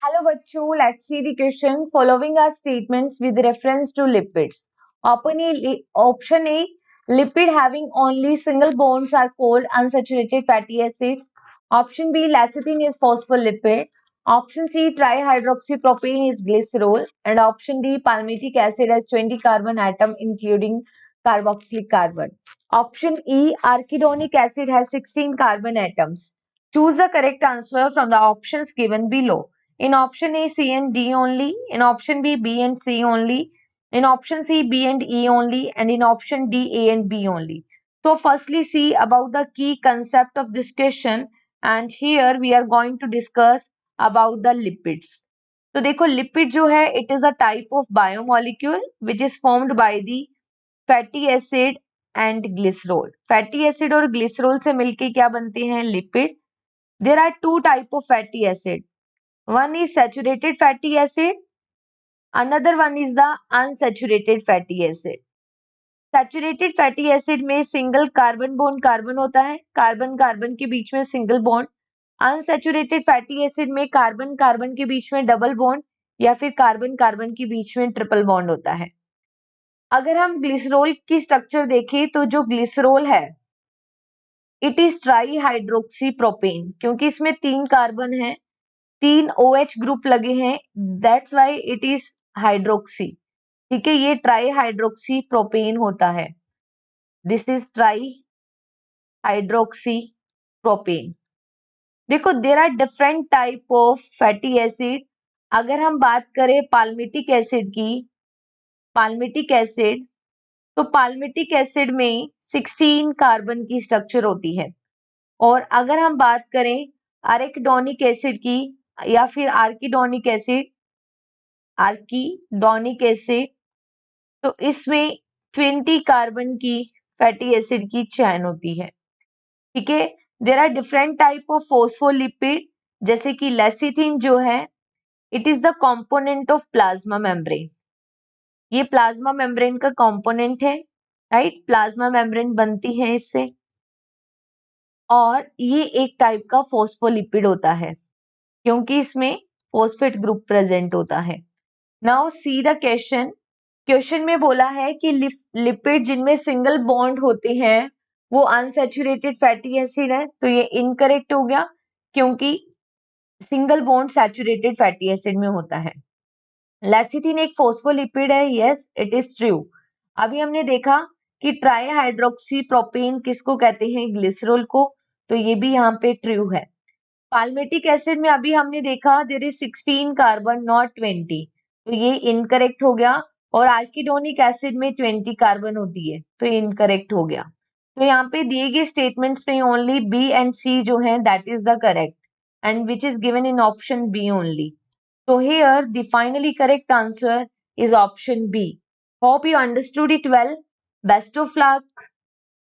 Hello बच्चों, let's see the question. Following are statements with reference to lipids. Option A, lipid having only single bonds are called unsaturated fatty acids. Option B, lecithin is phospholipid. Option C, trihydroxypropane is glycerol. And option D, palmitic acid has 20 carbon atom including carboxylic carbon. Option E, arachidonic acid has 16 carbon atoms. Choose the correct answer from the options given below. In option A, C and D only. In option B and C only. In option C, B and E only. And in option D, A and B only. So firstly, see about the key concept of this question. And here we are going to discuss about the lipids. तो देखो lipid जो है it is a type of biomolecule which is formed by the fatty acid and glycerol. Fatty acid और glycerol से मिलके क्या बनते हैं lipid. There are two type of fatty acid. One is saturated fatty acid, another one is the unsaturated fatty acid. Saturated fatty acid में single carbon bond carbon होता है, carbon carbon के बीच में single bond. Unsaturated fatty acid में carbon carbon के बीच में double bond या फिर कार्बन कार्बन के बीच में ट्रिपल बॉन्ड होता है. अगर हम ग्लिसरॉल की स्ट्रक्चर देखें तो जो ग्लिसरॉल है it is tri hydroxy propane, क्योंकि इसमें 3 कार्बन है, 3 OH ग्रुप लगे हैं, that's why it is hydroxy. ठीक है, ये ट्राई हाइड्रोक्सी प्रोपेन होता है. This is tri hydroxy propane. देखो there are different type of fatty acid. अगर हम बात करें पाल्मिटिक एसिड की, पाल्मिटिक एसिड, तो पाल्मिटिक एसिड में 16 कार्बन की स्ट्रक्चर होती है. और अगर हम बात करें आर्किडोनिक एसिड की या फिर आर्किडोनिक एसिड, आर्किडोनिक एसिड, तो इसमें 20 कार्बन की फैटी एसिड की चैन होती है. ठीक है, there are different type of phospholipid, जैसे कि लेसिथिन जो है it is the component of plasma membrane. ये प्लाज्मा मेम्ब्रेन का कंपोनेंट है, राइट. प्लाज्मा मेम्ब्रेन बनती है इससे, और ये एक टाइप का फॉस्फोलिपिड होता है क्योंकि इसमें फॉस्फेट ग्रुप प्रेजेंट होता है. Now see the question. Question में बोला है कि लिपिड जिनमें सिंगल बॉन्ड होते हैं वो अनसैचुरेटेड फैटी एसिड है. तो ये इनकरेक्ट हो गया क्योंकि single bond saturated fatty acid में होता है. लेसिथिन एक फॉस्फोलिपिड है, यस इट इज ट्रू. अभी हमने देखा कि ट्राई हाइड्रोक्सी प्रोपेन किसको कहते हैं, ग्लिसरॉल को, तो ये भी यहाँ पे ट्रू है. पाल्मिटिक एसिड में अभी हमने देखा देयर इज 16 कार्बन नॉट 20, तो ये इनकरेक्ट हो गया. और आर्किडोनिक एसिड में 20 कार्बन होती है, तो इनकरेक्ट हो गया. तो यहाँ पे दिए गए स्टेटमेंट्स में ओनली बी एंड सी जो है that is the correct and which is given in option B only. So here the finally correct answer is option B. Hope you understood it well. Best of luck.